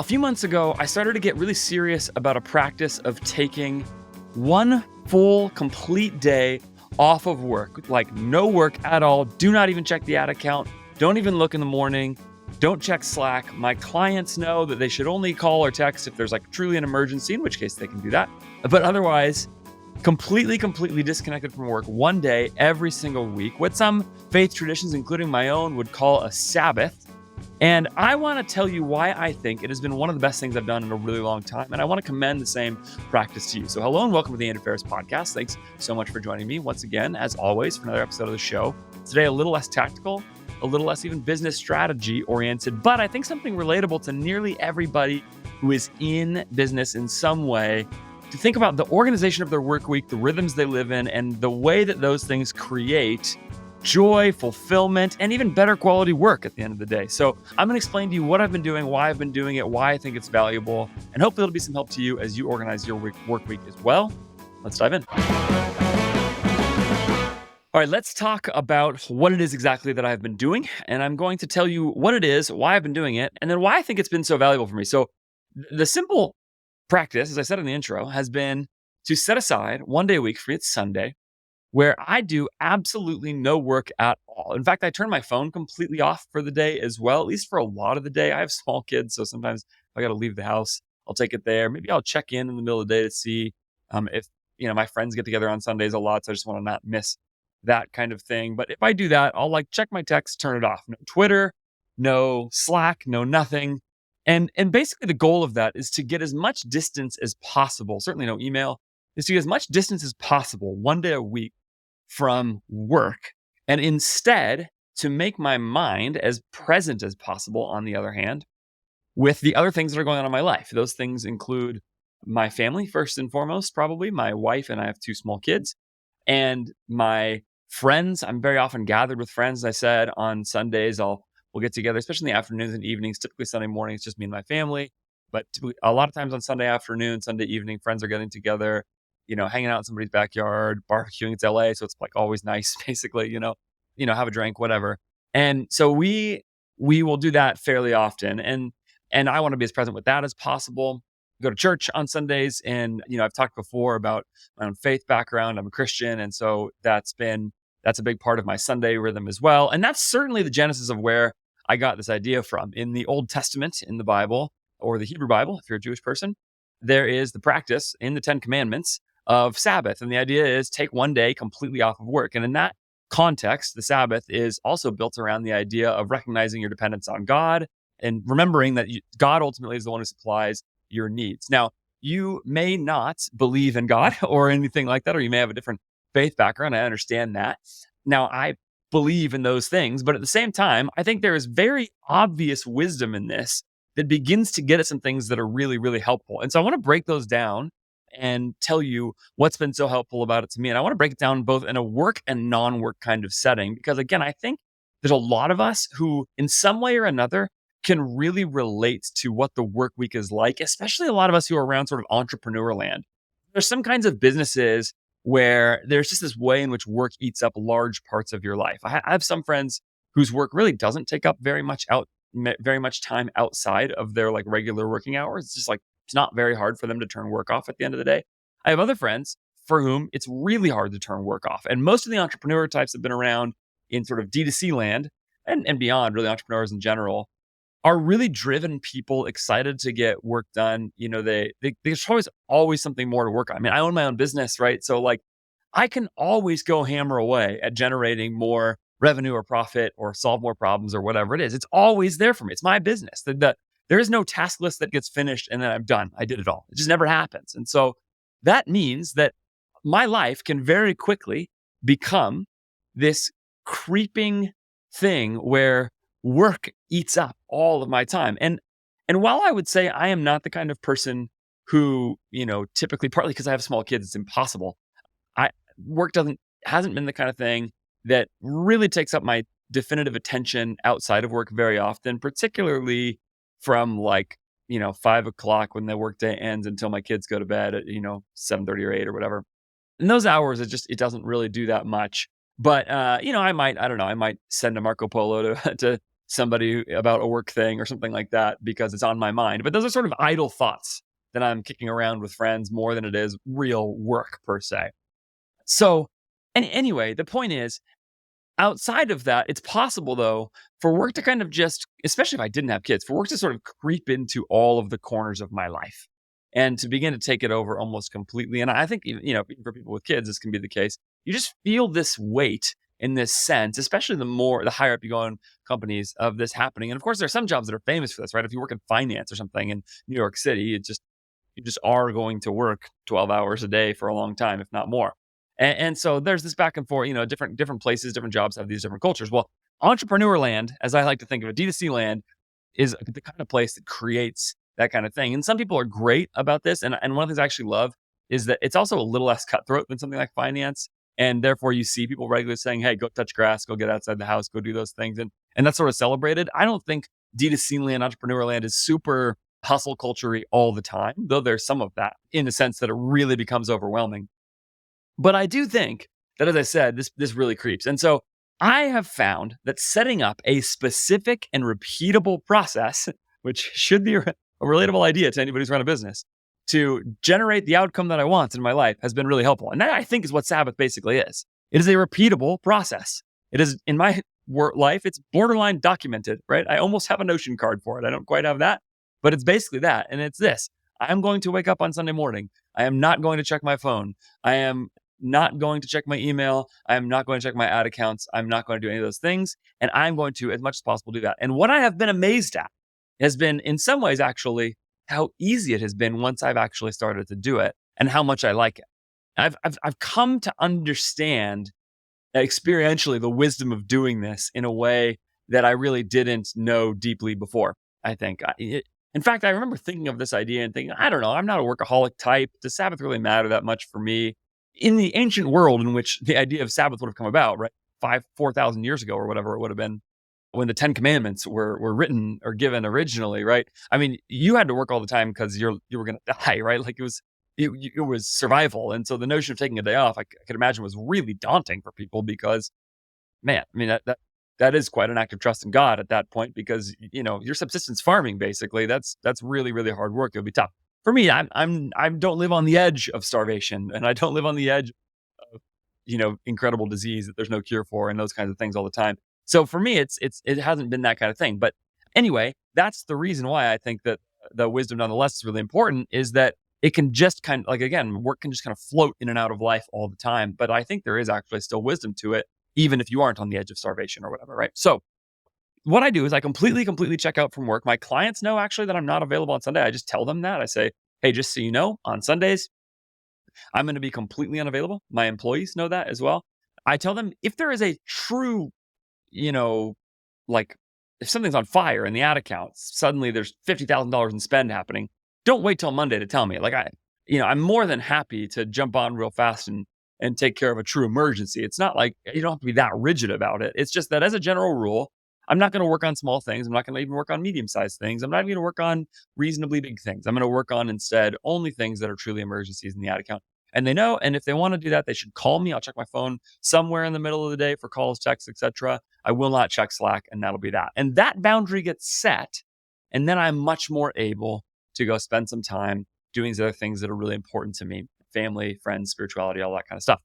few months ago, I started to get really serious about a practice of taking one full, complete day off of work, like no work at all. Do not even check the ad account. Don't even look in the morning. Don't check Slack. My clients know that they should only call or text if there's like truly an emergency, in which case they can do that. But otherwise, completely disconnected from work one day every single week, what some faith traditions, including my own, would call a Sabbath. And I want to tell you why I think it has been one of the best things I've done in a really long time. And I want to commend the same practice to you. So hello and welcome to the Andrew Ferris podcast. Thanks so much for joining me once again, as always, for another episode of the show. Today, a little less tactical, a little less even business strategy oriented, but I think something relatable to nearly everybody who is in business in some way, to think about the organization of their work week, the rhythms they live in, and the way that those things create joy, fulfillment, and even better quality work at the end of the day. So I'm going to explain to you what I've been doing, why I've been doing it, why I think it's valuable, and hopefully it'll be some help to you as you organize your work week as well. Let's dive in. All right, let's talk about what it is exactly that I've been doing. And I'm going to tell you what it is, why I've been doing it, and then why I think it's been so valuable for me. So the simple practice, as I said in the intro, has been to set aside one day a week, for me it's Sunday, where I do absolutely no work at all. In fact, I turn my phone completely off for the day as well, at least for a lot of the day. I have small kids, so sometimes if I got to leave the house, I'll take it there. Maybe I'll check in the middle of the day to see if my friends get together on Sundays a lot, so I just want to not miss that kind of thing. But if I do that, I'll check my text, turn it off. No Twitter, no Slack, no nothing. And basically the goal of that is to get as much distance as possible, certainly no email, is to get as much distance as possible one day a week from work, and instead to make my mind as present as possible, on the other hand, with the other things that are going on in my life. Those things include my family, first and foremost, probably my wife, and I have two small kids, and my friends. I'm very often gathered with friends. As I said, on Sundays, we'll get together, especially in the afternoons and evenings. Typically Sunday morning, it's just me and my family. But a lot of times on Sunday afternoon, Sunday evening, friends are getting together, hanging out in somebody's backyard, barbecuing. It's LA, so it's always nice, basically, have a drink, whatever. And so we will do that fairly often. And I want to be as present with that as possible. Go to church on Sundays. And, I've talked before about my own faith background. I'm a Christian. And so that's a big part of my Sunday rhythm as well. And that's certainly the genesis of where I got this idea from. In the Old Testament, in the Bible, or the Hebrew Bible, if you're a Jewish person, there is the practice in the 10 Commandments of Sabbath. And the idea is take one day completely off of work. And in that context, the Sabbath is also built around the idea of recognizing your dependence on God and remembering that God ultimately is the one who supplies your needs. Now, you may not believe in God or anything like that, or you may have a different faith background. I understand that. Now, I believe in those things, but at the same time, I think there is very obvious wisdom in this that begins to get at some things that are really, really helpful. And so I want to break those down and tell you what's been so helpful about it to me. And I want to break it down both in a work and non-work kind of setting, because again, I think there's a lot of us who in some way or another can really relate to what the work week is like, especially a lot of us who are around sort of entrepreneur land. There's some kinds of businesses where there's just this way in which work eats up large parts of your life. I have some friends whose work really doesn't take up very much time outside of their regular working hours. It's just it's not very hard for them to turn work off at the end of the day. I have other friends for whom it's really hard to turn work off. And most of the entrepreneur types have been around in sort of D2C land and beyond, really entrepreneurs in general, are really driven people, excited to get work done. There's always something more to work on. I mean, I own my own business, right? So I can always go hammer away at generating more revenue or profit or solve more problems or whatever it is. It's always there for me. It's my business. There is no task list that gets finished and then I'm done. I did it all. It just never happens. And so that means that my life can very quickly become this creeping thing where work eats up all of my time. And while I would say I am not the kind of person who, typically, partly because I have small kids, it's impossible. Work hasn't been the kind of thing that really takes up my definitive attention outside of work very often, particularly from 5 o'clock when the workday ends until my kids go to bed at 7:30 or 8 or whatever. In those hours, it doesn't really do that much. But I might send a Marco Polo to somebody about a work thing or something like that because it's on my mind. But those are sort of idle thoughts that I'm kicking around with friends more than it is real work per se. So, and anyway, the point is, outside of that, it's possible though for work to kind of just, especially if I didn't have kids, for work to sort of creep into all of the corners of my life and to begin to take it over almost completely. And I think, even for people with kids, this can be the case. You just feel this weight in this sense, especially the higher up you go in companies of this happening. And of course, there are some jobs that are famous for this, right? If you work in finance or something in New York City, you just are going to work 12 hours a day for a long time, if not more. And so there's this back and forth, different places, different jobs have these different cultures. Well, entrepreneur land, as I like to think of it, D2C land, is the kind of place that creates that kind of thing. And some people are great about this. And one of the things I actually love is that it's also a little less cutthroat than something like finance. And therefore you see people regularly saying, hey, go touch grass, go get outside the house, go do those things. And that's sort of celebrated. I don't think D2C land, entrepreneur land is super hustle culture all the time, though there's some of that in the sense that it really becomes overwhelming. But I do think that, as I said, this really creeps. And so I have found that setting up a specific and repeatable process, which should be a relatable idea to anybody who's run a business, to generate the outcome that I want in my life has been really helpful. And that, I think, is what Sabbath basically is. It is a repeatable process. It is, in my work life, it's borderline documented, right? I almost have a Notion card for it. I don't quite have that, but it's basically that. And it's this: I am going to wake up on Sunday morning. I am not going to check my phone. I am not going to check my email. I am not going to check my ad accounts. I'm not going to do any of those things. And I'm going to, as much as possible, do that. And what I have been amazed at has been, in some ways, actually, how easy it has been once I've actually started to do it and how much I like it. I've come to understand experientially the wisdom of doing this in a way that I really didn't know deeply before, I think. In fact, I remember thinking of this idea and thinking, I don't know, I'm not a workaholic type. Does Sabbath really matter that much for me? In the ancient world in which the idea of Sabbath would have come about, right? 4,000 years ago or whatever it would have been, when the 10 commandments were written or given originally, right? I mean, you had to work all the time because you were going to die, right? Like it was survival. And so the notion of taking a day off, I could imagine, was really daunting for people because, man, I mean, that is quite an act of trust in God at that point, because, you're subsistence farming, basically. That's really, really hard work. It would be tough. For me, I don't live on the edge of starvation, and I don't live on the edge of, incredible disease that there's no cure for and those kinds of things all the time. So for me, it hasn't been that kind of thing. But anyway, that's the reason why I think that the wisdom nonetheless is really important, is that it can just kind of, like, again, work can just kind of float in and out of life all the time. But I think there is actually still wisdom to it, even if you aren't on the edge of starvation or whatever, right? So what I do is I completely check out from work. My clients know actually that I'm not available on Sunday. I just tell them that. I say, hey, just so you know, on Sundays, I'm going to be completely unavailable. My employees know that as well. I tell them, if there is a true, like, if something's on fire in the ad account, suddenly there's $50,000 in spend happening, don't wait till Monday to tell me. Like, I'm more than happy to jump on real fast and take care of a true emergency. It's not like you don't have to be that rigid about it. It's just that, as a general rule, I'm not going to work on small things. I'm not going to even work on medium-sized things. I'm not even going to work on reasonably big things. I'm going to work on, instead, only things that are truly emergencies in the ad account. And they know, and if they want to do that, they should call me. I'll check my phone somewhere in the middle of the day for calls, texts, etc. I will not check Slack, and that'll be that. And that boundary gets set, and then I'm much more able to go spend some time doing these other things that are really important to me: family, friends, spirituality, all that kind of stuff.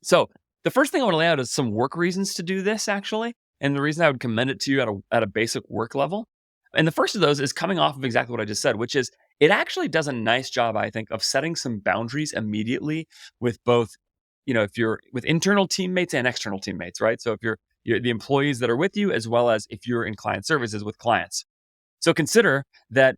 So the first thing I want to lay out is some work reasons to do this, actually. And the reason I would commend it to you at a basic work level. And the first of those is coming off of exactly what I just said, which is it actually does a nice job, I think, of setting some boundaries immediately with both, if you're with internal teammates and external teammates, right? So if you're the employees that are with you, as well as if you're in client services with clients. So consider that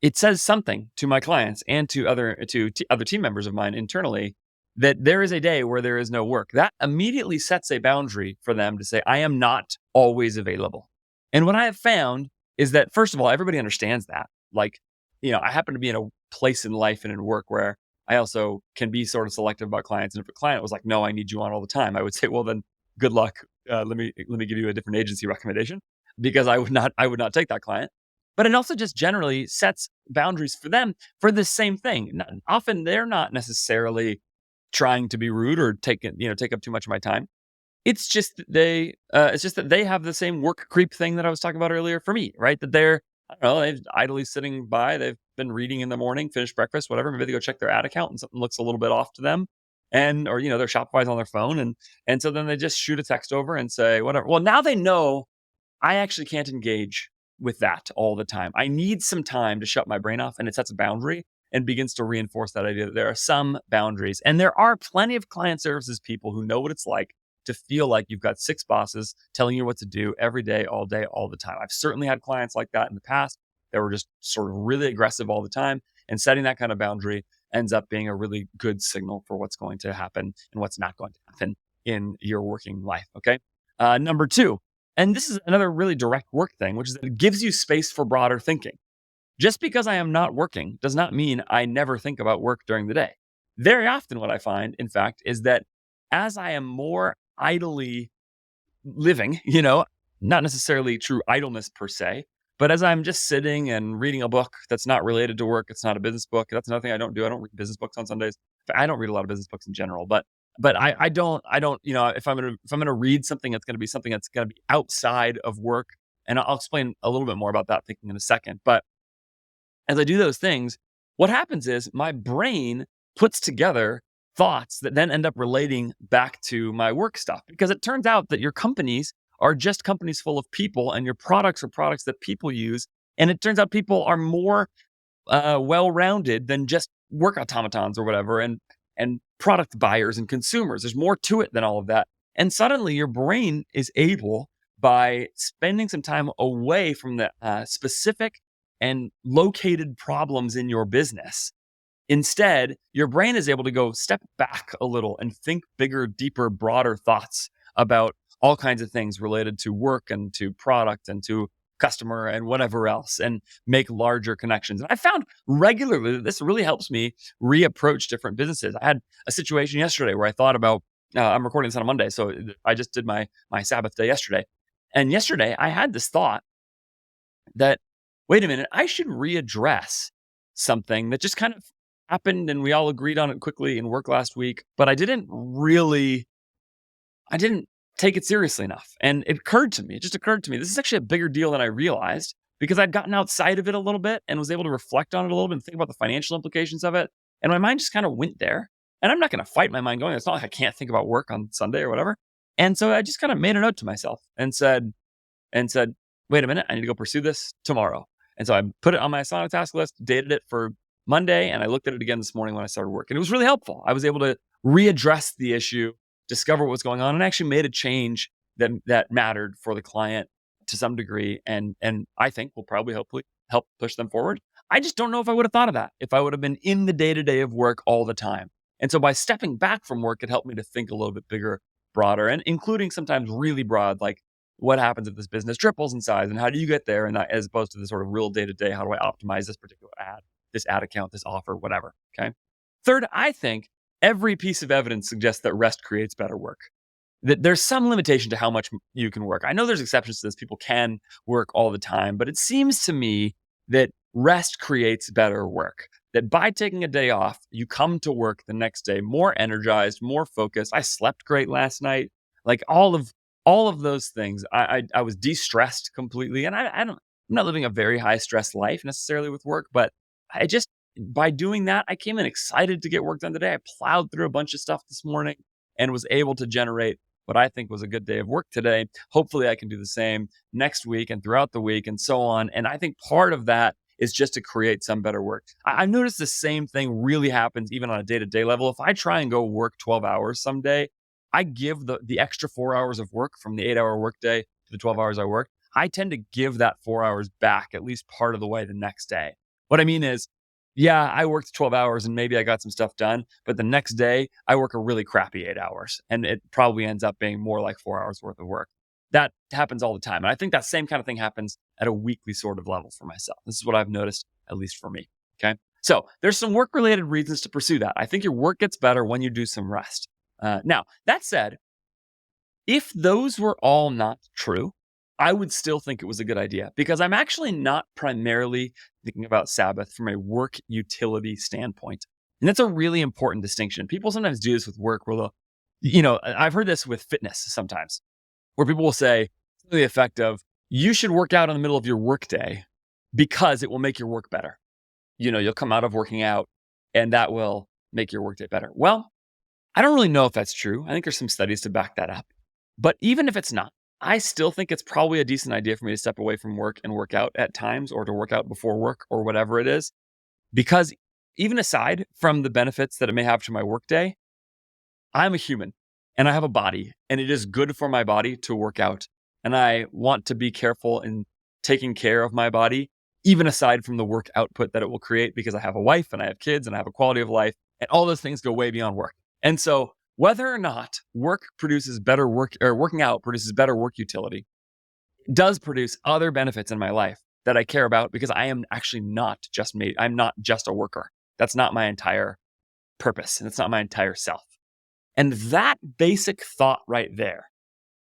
it says something to my clients and to other team members of mine internally that there is a day where there is no work. That immediately sets a boundary for them to say, I am not always available. And what I have found is that, first of all, everybody understands that. Like, I happen to be in a place in life and in work where I also can be sort of selective about clients. And if a client was like, no, I need you on all the time, I would say, well, then good luck. Let me give you a different agency recommendation, because I would not take that client. But it also just generally sets boundaries for them for the same thing. Often they're not necessarily trying to be rude or take up too much of my time. it's just that they have the same work creep thing that I was talking about earlier for me, right? That I don't know, they're idly sitting by, they've been reading in the morning, finished breakfast, whatever. Maybe they go check their ad account and something looks a little bit off to them. And or their Shopify's on their phone and so then they just shoot a text over and say, whatever. Well, now they know I actually can't engage with that all the time. I need some time to shut my brain off, and it sets a boundary and begins to reinforce that idea that there are some boundaries. And there are plenty of client services people who know what it's like to feel like you've got six bosses telling you what to do every day, all the time. I've certainly had clients like that in the past that were just sort of really aggressive all the time. And setting that kind of boundary ends up being a really good signal for what's going to happen and what's not going to happen in your working life. Okay. Number two, and this is another really direct work thing, which is that it gives you space for broader thinking. Just because I am not working does not mean I never think about work during the day. Very often, what I find, in fact, is that as I am more idly living, not necessarily true idleness per se, but as I'm just sitting and reading a book that's not related to work, it's not a business book. That's another thing I don't do. I don't read business books on Sundays. I don't read a lot of business books in general, but I don't, if I'm gonna read something, it's gonna be something that's gonna be outside of work. And I'll explain a little bit more about that thinking in a second. But as I do those things, what happens is my brain puts together thoughts that then end up relating back to my work stuff. Because it turns out that your companies are just companies full of people, and your products are products that people use. And it turns out people are more well-rounded than just work automatons or whatever, and product buyers and consumers. There's more to it than all of that. And suddenly your brain is able, by spending some time away from the specific and located problems in your business. Instead, your brain is able to go step back a little and think bigger, deeper, broader thoughts about all kinds of things related to work and to product and to customer and whatever else, and make larger connections. And I found regularly that this really helps me reapproach different businesses. I had a situation yesterday where I thought about, I'm recording this on a Monday, so I just did my Sabbath day yesterday. And yesterday I had this thought that, wait a minute, I should readdress something that just kind of happened and we all agreed on it quickly in work last week, but I didn't take it seriously enough. And it just occurred to me, this is actually a bigger deal than I realized, because I'd gotten outside of it a little bit and was able to reflect on it a little bit and think about the financial implications of it. And my mind just kind of went there. And I'm not going to fight my mind going, it's not like I can't think about work on Sunday or whatever. And so I just kind of made a note to myself and said, wait a minute, I need to go pursue this tomorrow. And so I put it on my Asana task list, dated it for Monday, and I looked at it again this morning when I started work. And it was really helpful. I was able to readdress the issue, discover what was going on, and actually made a change that mattered for the client to some degree, and I think will probably hopefully help push them forward. I just don't know if I would have thought of that if I would have been in the day-to-day of work all the time. And so by stepping back from work, it helped me to think a little bit bigger, broader, and including sometimes really broad, like what happens if this business triples in size and how do you get there? And that, as opposed to the sort of real day-to-day, how do I optimize this particular ad, this ad account, this offer, whatever. Okay. Third, I think every piece of evidence suggests that rest creates better work. That there's some limitation to how much you can work. I know there's exceptions to this. People can work all the time, but it seems to me that rest creates better work. That by taking a day off, you come to work the next day more energized, more focused. I slept great last night. Like all of those things, I was de-stressed completely. And I'm not living a very high stress life necessarily with work, but by doing that, I came in excited to get work done today. I plowed through a bunch of stuff this morning and was able to generate what I think was a good day of work today. Hopefully I can do the same next week and throughout the week and so on. And I think part of that is just to create some better work. I've noticed the same thing really happens even on a day-to-day level. If I try and go work 12 hours someday, I give the extra 4 hours of work from the 8-hour workday to the 12 hours I work. I tend to give that 4 hours back at least part of the way the next day. What I mean is, yeah, I worked 12 hours and maybe I got some stuff done, but the next day I work a really crappy 8 hours and it probably ends up being more like 4 hours worth of work. That happens all the time. And I think that same kind of thing happens at a weekly sort of level for myself. This is what I've noticed, at least for me. Okay. So there's some work related reasons to pursue that. I think your work gets better when you do some rest. Now, that said, if those were all not true, I would still think it was a good idea, because I'm actually not primarily thinking about Sabbath from a work utility standpoint. And that's a really important distinction. People sometimes do this with work where I've heard this with fitness sometimes, where people will say to the effect of, you should work out in the middle of your workday because it will make your work better. You'll come out of working out and that will make your workday better. Well, I don't really know if that's true. I think there's some studies to back that up. But even if it's not, I still think it's probably a decent idea for me to step away from work and work out at times, or to work out before work or whatever it is. Because even aside from the benefits that it may have to my workday, I'm a human and I have a body, and it is good for my body to work out. And I want to be careful in taking care of my body, even aside from the work output that it will create, because I have a wife and I have kids and I have a quality of life, and all those things go way beyond work. And so whether or not work produces better work, or working out produces better work utility, does produce other benefits in my life that I care about, because I am actually not just me. I'm not just a worker. That's not my entire purpose, and it's not my entire self. And that basic thought right there,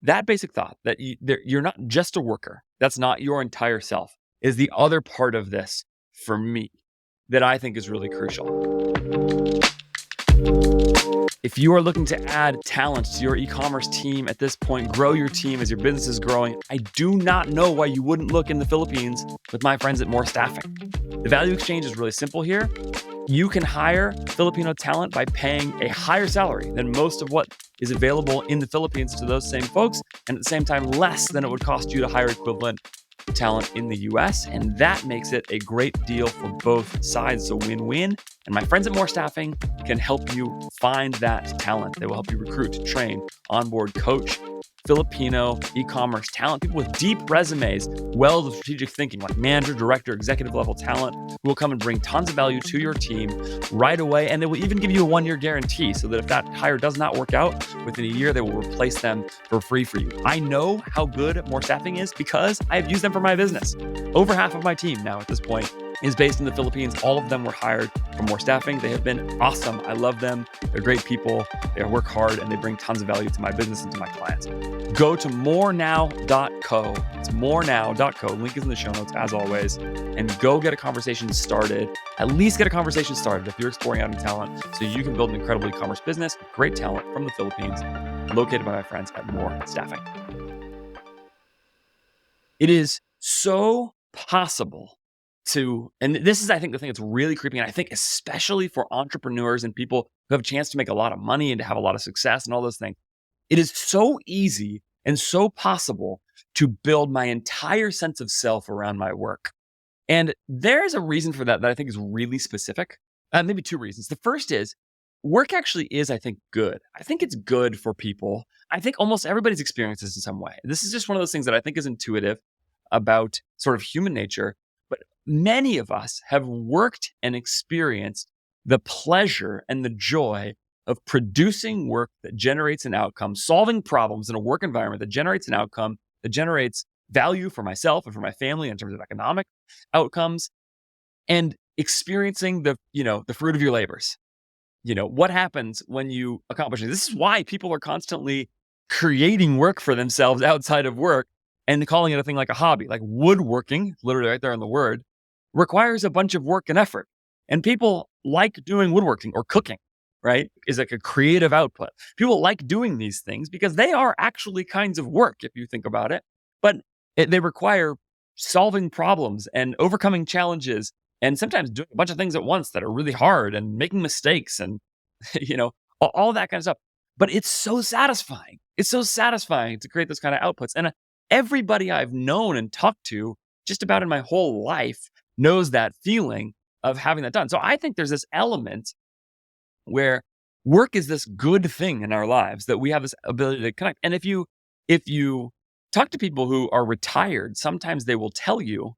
that basic thought that you're not just a worker, that's not your entire self, is the other part of this for me that I think is really crucial. If you are looking to add talent to your e-commerce team at this point, grow your team as your business is growing, I do not know why you wouldn't look in the Philippines with my friends at More Staffing. The value exchange is really simple here. You can hire Filipino talent by paying a higher salary than most of what is available in the Philippines to those same folks, and at the same time, less than it would cost you to hire equivalent talent in the US. And that makes it a great deal for both sides. It's a win-win. And my friends at More Staffing can help you find that talent. They will help you recruit, train, onboard, coach Filipino e-commerce talent, people with deep resumes, wells of strategic thinking, like manager, director, executive level talent, who will come and bring tons of value to your team right away. And they will even give you a 1-year guarantee, so that if that hire does not work out within a year, they will replace them for free for you. I know how good More Staffing is because I've used them for my business. Over half of my team now at this point is based in the Philippines. All of them were hired from More Staffing. They have been awesome. I love them. They're great people. They work hard, and they bring tons of value to my business and to my clients. Go to morenow.co. It's morenow.co. Link is in the show notes, as always. And go get a conversation started. At least get a conversation started if you're exploring adding talent, so you can build an incredible e-commerce business with great talent from the Philippines, located by my friends at More Staffing. It is so possible to, and this is, I think, the thing that's really creepy, and I think especially for entrepreneurs and people who have a chance to make a lot of money and to have a lot of success and all those things, it is so easy and so possible to build my entire sense of self around my work. And there's a reason for that I think is really specific. Maybe two reasons. The first is, work actually is, I think, good. I think it's good for people. I think almost everybody's experienced this in some way. This is just one of those things that I think is intuitive about sort of human nature. But many of us have worked and experienced the pleasure and the joy of producing work that generates an outcome, solving problems in a work environment that generates an outcome, that generates value for myself and for my family in terms of economic outcomes, and experiencing the fruit of your labors. What happens when you accomplish it? This is why people are constantly creating work for themselves outside of work and calling it a thing like a hobby. Like woodworking, literally right there in the word, requires a bunch of work and effort. And people like doing woodworking, or cooking, right? Is like a creative output. People like doing these things because they are actually kinds of work, if you think about it. But they require solving problems and overcoming challenges, and sometimes doing a bunch of things at once that are really hard, and making mistakes, and all that kind of stuff. But it's so satisfying. It's so satisfying to create those kind of outputs. And everybody I've known and talked to just about in my whole life knows that feeling of having that done. So I think there's this element where work is this good thing in our lives, that we have this ability to connect. And if you talk to people who are retired, sometimes they will tell you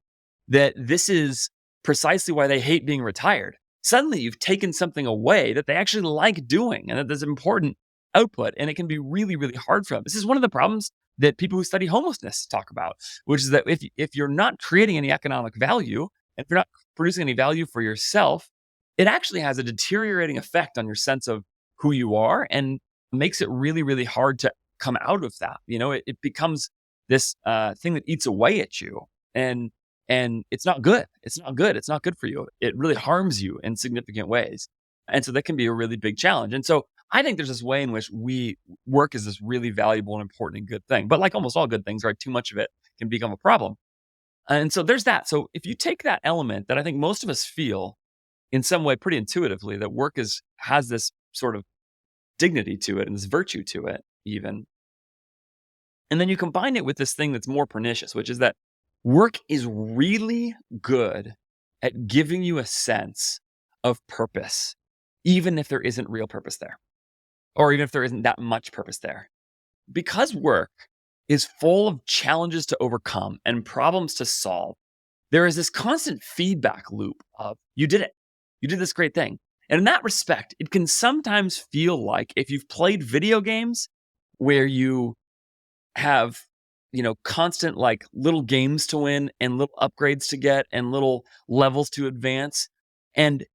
that this is precisely why they hate being retired. Suddenly you've taken something away that they actually like doing, and that there's important output, and it can be really, really hard for them. This is one of the problems that people who study homelessness talk about, which is that if you're not creating any economic value, and if you're not producing any value for yourself, it actually has a deteriorating effect on your sense of who you are, and makes it really, really hard to come out of that. It becomes this thing that eats away at you, and it's not good. It's not good. It's not good for you. It really harms you in significant ways. And so that can be a really big challenge. And so I think there's this way in which work is this really valuable and important and good thing. But like almost all good things, right? Too much of it can become a problem. And so there's that. So if you take that element that I think most of us feel in some way pretty intuitively, that work has this sort of dignity to it and this virtue to it, even. And then you combine it with this thing that's more pernicious, which is that work is really good at giving you a sense of purpose, even if there isn't real purpose there, or even if there isn't that much purpose there. Because work is full of challenges to overcome and problems to solve, there is this constant feedback loop of, you did it. You did this great thing. And in that respect, it can sometimes feel like if you've played video games where you have, constant like little games to win and little upgrades to get and little levels to advance. And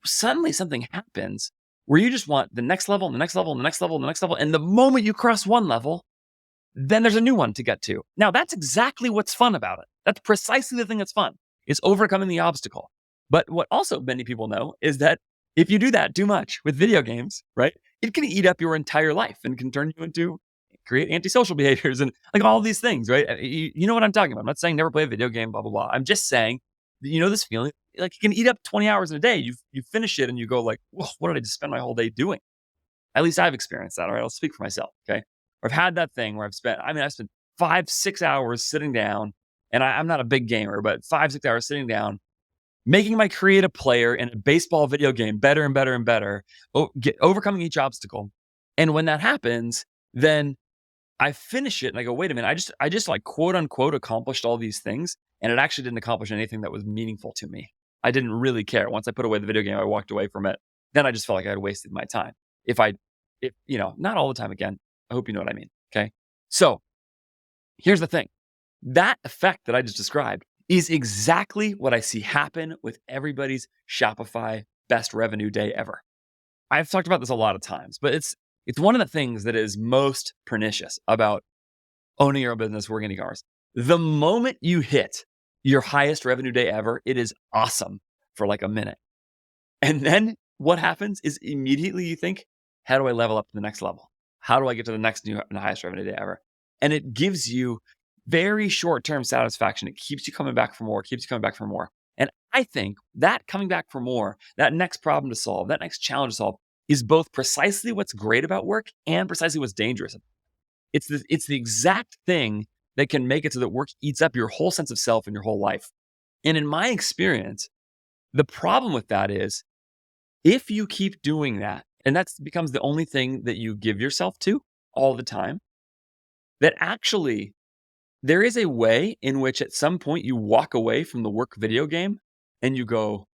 suddenly something happens where you just want the next level, and the next level, and the next level, and the next level. And the moment you cross one level, then there's a new one to get to. Now, that's exactly what's fun about it. That's precisely the thing that's fun, is overcoming the obstacle. But what also many people know is that if you do that too much with video games, right, it can eat up your entire life and can turn you into create antisocial behaviors and like all these things, right? You know what I'm talking about. I'm not saying never play a video game, blah, blah, blah. I'm just saying, this feeling, like you can eat up 20 hours in a day. You finish it and you go like, whoa, what did I just spend my whole day doing? At least I've experienced that. All right, I'll speak for myself. Okay. Or I've had that thing where I've spent 5-6 hours sitting down, and I'm not a big gamer, but 5-6 hours sitting down, making my creative player in a baseball video game better and better and better, overcoming each obstacle. And when that happens, then I finish it and I go, wait a minute, I just like quote unquote accomplished all these things, and it actually didn't accomplish anything that was meaningful to me. I didn't really care. Once I put away the video game, I walked away from it. Then I just felt like I had wasted my time. If not all the time again. I hope you know what I mean. Okay. So here's the thing. That effect that I just described is exactly what I see happen with everybody's Shopify best revenue day ever. I've talked about this a lot of times, but it's one of the things that is most pernicious about owning your own business, working 80 hours. The moment you hit your highest revenue day ever, it is awesome for like a minute. And then what happens is immediately you think, how do I level up to the next level? How do I get to the next new and highest revenue day ever? And it gives you very short-term satisfaction. It keeps you coming back for more, And I think that coming back for more, that next problem to solve, that next challenge to solve is both precisely what's great about work and precisely what's dangerous. It's the exact thing that can make it so that work eats up your whole sense of self and your whole life. And in my experience, the problem with that is if you keep doing that, and that becomes the only thing that you give yourself to all the time, that actually there is a way in which at some point you walk away from the work video game and you go,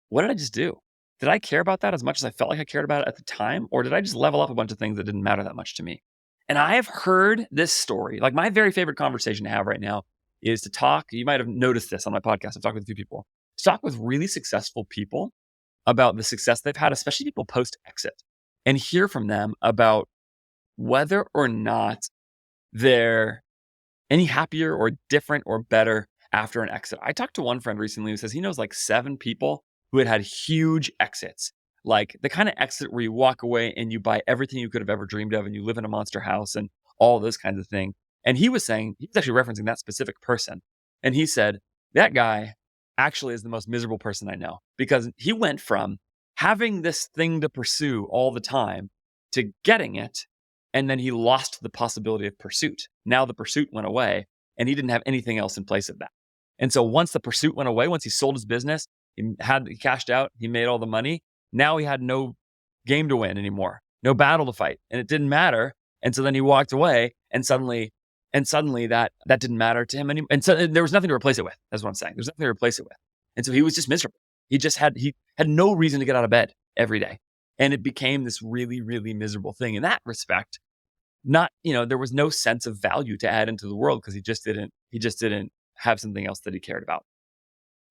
what did I just do? Did I care about that as much as I felt like I cared about it at the time? Or did I just level up a bunch of things that didn't matter that much to me? And I have heard this story. Like my very favorite conversation to have right now is to talk. You might have noticed this on my podcast. I've talked with a few people. To talk with really successful people about the success they've had, especially people post-exit, and hear from them about whether or not they're any happier or different or better after an exit. I talked to one friend recently who says he knows like 7 people who had huge exits, like the kind of exit where you walk away and you buy everything you could have ever dreamed of and you live in a monster house and all those kinds of things. And he was saying, he was actually referencing that specific person. And he said, that guy actually is the most miserable person I know, because he went from having this thing to pursue all the time to getting it. And then he lost the possibility of pursuit. Now the pursuit went away and he didn't have anything else in place of that. And so once the pursuit went away, once he sold his business, he cashed out, he made all the money. Now he had no game to win anymore, no battle to fight, and it didn't matter. And so then he walked away, and suddenly that didn't matter to him anymore. And so there was nothing to replace it with. That's what I'm saying. There's nothing to replace it with. And so he was just miserable. He had no reason to get out of bed every day. And it became this really, really miserable thing in that respect. There was no sense of value to add into the world because he just didn't have something else that he cared about.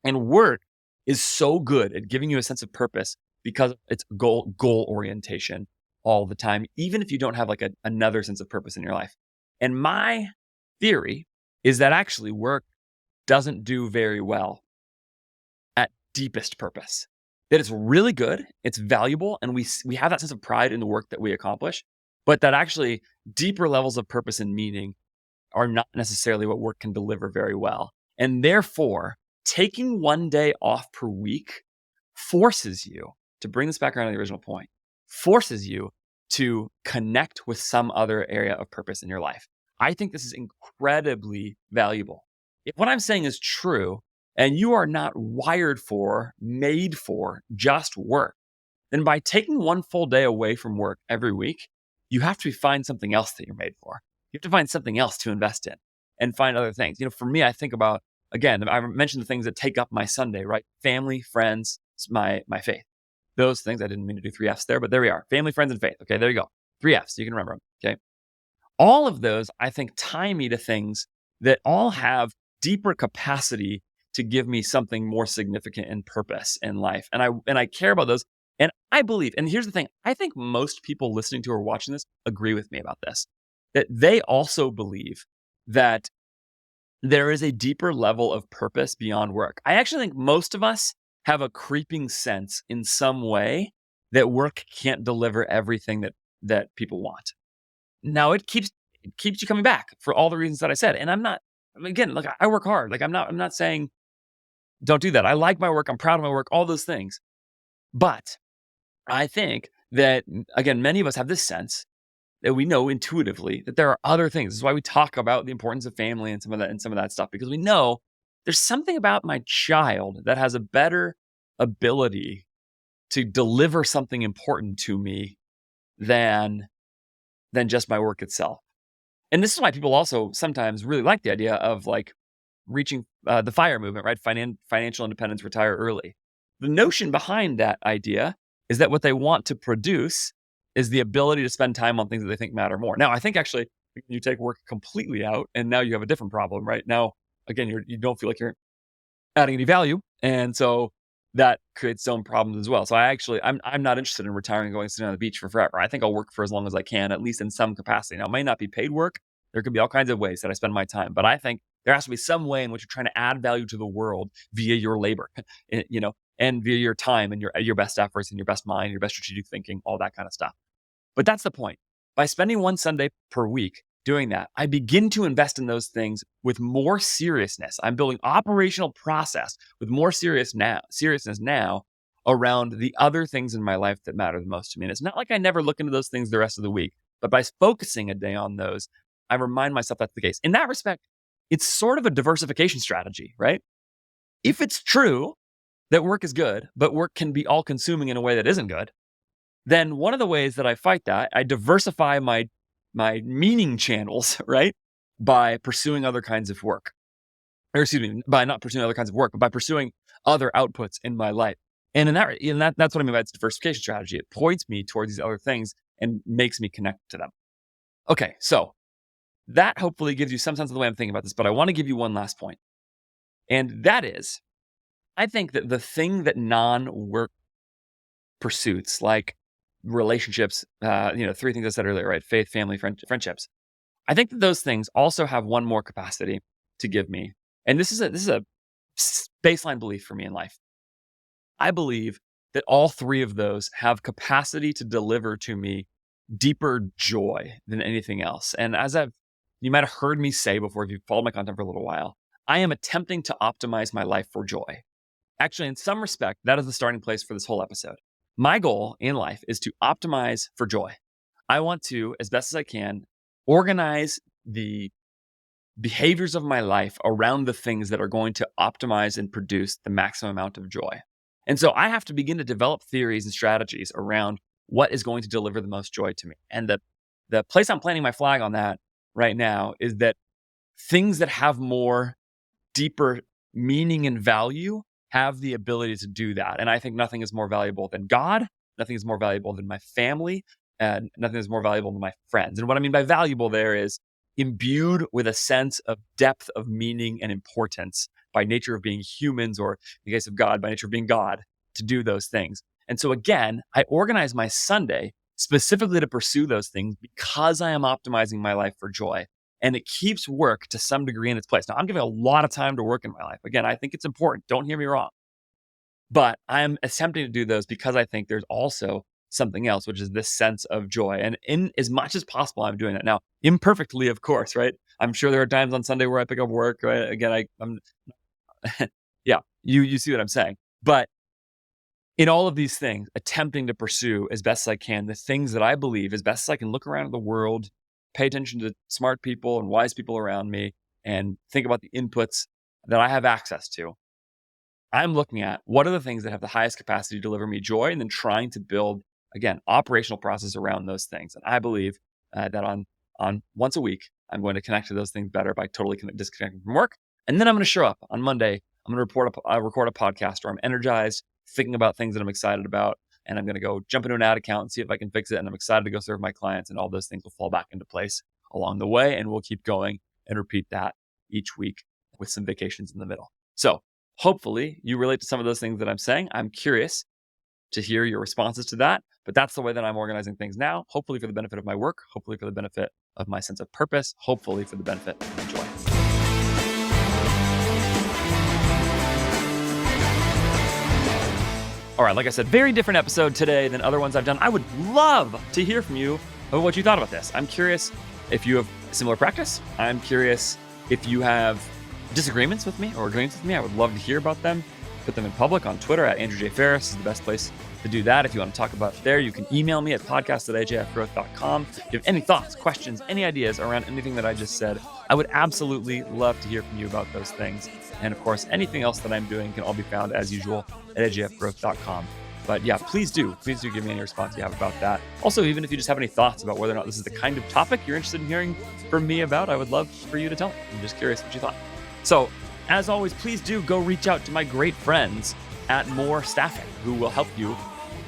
And work is so good at giving you a sense of purpose because it's goal orientation all the time, even if you don't have like another sense of purpose in your life. And my theory is that actually work doesn't do very well at deepest purpose. that it's really good, it's valuable, and we have that sense of pride in the work that we accomplish, but that actually deeper levels of purpose and meaning are not necessarily what work can deliver very well. And therefore, taking one day off per week forces you, to bring this back around to the original point, forces you to connect with some other area of purpose in your life. I think this is incredibly valuable. If what I'm saying is true, and you are not wired for, made for just work, then by taking one full day away from work every week, you have to find something else that you're made for. You have to find something else to invest in and find other things. For me, I think about, again, I mentioned the things that take up my Sunday, right? Family, friends, my faith. Those things, I didn't mean to do 3 F's there, but there we are. Family, friends, and faith. Okay, there you go. 3 F's, you can remember them. Okay. All of those, I think, tie me to things that all have deeper capacity to give me something more significant in purpose in life. And I care about those. And I believe, and here's the thing, I think most people listening to or watching this agree with me about this, that they also believe that there is a deeper level of purpose beyond work. I actually think most of us have a creeping sense in some way that work can't deliver everything that people want. Now it keeps you coming back for all the reasons that I said. And I'm not, again, look, I work hard. Like I'm not saying don't do that. I like my work. I'm proud of my work, all those things. But I think that, again, many of us have this sense that we know intuitively that there are other things. This is why we talk about the importance of family and some of that stuff, because we know there's something about my child that has a better ability to deliver something important to me than just my work itself. And this is why people also sometimes really like the idea of like reaching the FIRE movement, right? Financial independence, retire early. The notion behind that idea is that what they want to produce is the ability to spend time on things that they think matter more. Now, I think actually you take work completely out and now you have a different problem, right? Now, again, you don't feel like you're adding any value. And so that creates its own problems as well. So I'm not interested in retiring and going to sit on the beach for forever. I think I'll work for as long as I can, at least in some capacity. Now, it may not be paid work. There could be all kinds of ways that I spend my time, but I think there has to be some way in which you're trying to add value to the world via your labor, and via your time and your best efforts and your best mind, your best strategic thinking, all that kind of stuff. But that's the point. By spending one Sunday per week doing that, I begin to invest in those things with more seriousness. I'm building operational process with more seriousness now around the other things in my life that matter the most to me. And it's not like I never look into those things the rest of the week, but by focusing a day on those, I remind myself that's the case. In that respect, it's sort of a diversification strategy, right? If it's true that work is good, but work can be all consuming in a way that isn't good, then one of the ways that I fight that, I diversify my meaning channels, right? By pursuing other kinds of work. Or excuse me, by not pursuing other kinds of work, but by pursuing other outputs in my life. And that's what I mean by its diversification strategy. It points me towards these other things and makes me connect to them. Okay, so that hopefully gives you some sense of the way I'm thinking about this, but I want to give you one last point. And that is, I think that the thing that non-work pursuits, like relationships, 3 things I said earlier, right? Faith, family, friendships. I think that those things also have one more capacity to give me. And this is a baseline belief for me in life. I believe that all 3 of those have capacity to deliver to me deeper joy than anything else. And as you might have heard me say before, if you've followed my content for a little while, I am attempting to optimize my life for joy. Actually, in some respect, that is the starting place for this whole episode. My goal in life is to optimize for joy. I want to, as best as I can, organize the behaviors of my life around the things that are going to optimize and produce the maximum amount of joy. And so I have to begin to develop theories and strategies around what is going to deliver the most joy to me. And the place I'm planting my flag on that right now is that things that have more deeper meaning and value have the ability to do that. And I think nothing is more valuable than God. Nothing is more valuable than my family. And nothing is more valuable than my friends. And what I mean by valuable there is imbued with a sense of depth of meaning and importance by nature of being humans, or in the case of God, by nature of being God, to do those things. And so again, I organize my Sunday specifically to pursue those things because I am optimizing my life for joy. And it keeps work to some degree in its place. Now, I'm giving a lot of time to work in my life. Again, I think it's important. Don't hear me wrong. But I'm attempting to do those because I think there's also something else, which is this sense of joy. And in as much as possible, I'm doing that now, imperfectly, of course, right? I'm sure there are times on Sunday where I pick up work, right? Again, I'm yeah, you see what I'm saying. But in all of these things, attempting to pursue as best as I can the things that I believe, as best as I can, look around at the world, pay attention to smart people and wise people around me, and think about the inputs that I have access to. I'm looking at what are the things that have the highest capacity to deliver me joy, and then trying to build, again, operational process around those things. And I believe that on once a week, I'm going to connect to those things better by totally disconnecting from work. And then I'm going to show up on Monday. I'm going to record a podcast where I'm energized, thinking about things that I'm excited about. And I'm going to go jump into an ad account and see if I can fix it. And I'm excited to go serve my clients. And all those things will fall back into place along the way. And we'll keep going and repeat that each week with some vacations in the middle. So hopefully you relate to some of those things that I'm saying. I'm curious to hear your responses to that. But that's the way that I'm organizing things now, hopefully for the benefit of my work, hopefully for the benefit of my sense of purpose, hopefully for the benefit of my joy. All right, like I said, very different episode today than other ones I've done. I would love to hear from you about what you thought about this. I'm curious if you have similar practice. I'm curious if you have disagreements with me or agreements with me. I would love to hear about them. Put them in public on Twitter at Andrew J. Ferris is the best place to do that. If you want to talk about it there, you can email me at podcast@ajfgrowth.com. If you have any thoughts, questions, any ideas around anything that I just said, I would absolutely love to hear from you about those things. And of course, anything else that I'm doing can all be found as usual at ajfgrowth.com. But yeah, please do give me any response you have about that. Also, even if you just have any thoughts about whether or not this is the kind of topic you're interested in hearing from me about, I would love for you to tell me. I'm just curious what you thought. So as always, please do go reach out to my great friends at More Staffing, who will help you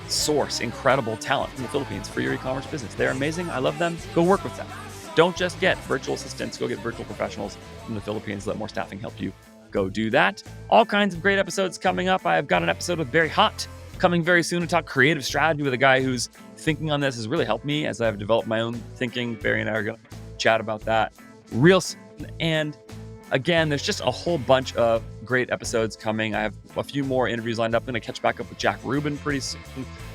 source incredible talent from the Philippines for your e-commerce business. They're amazing. I love them. Go work with them. Don't just get virtual assistants. Go get virtual professionals from the Philippines. Let More Staffing help you. Go do that. All kinds of great episodes coming up. I've got an episode with Barry Hott coming very soon to talk creative strategy with a guy who's thinking on this has really helped me as I've developed my own thinking. Barry and I are going to chat about that real soon. And again, there's just a whole bunch of great episodes coming. I have a few more interviews lined up. I'm going to catch back up with Jack Rubin pretty soon.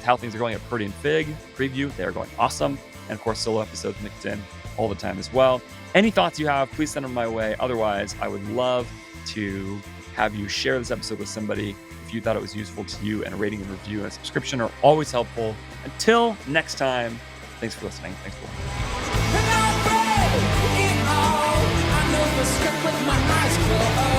How things are going at Purdy and Fig preview. They are going awesome. And of course, solo episodes mixed in all the time as well. Any thoughts you have, please send them my way. Otherwise, I would love to have you share this episode with somebody if you thought it was useful to you, and a rating and review and a subscription are always helpful. Until next time, thanks for listening. Thanks for watching. The script with my eyes closed.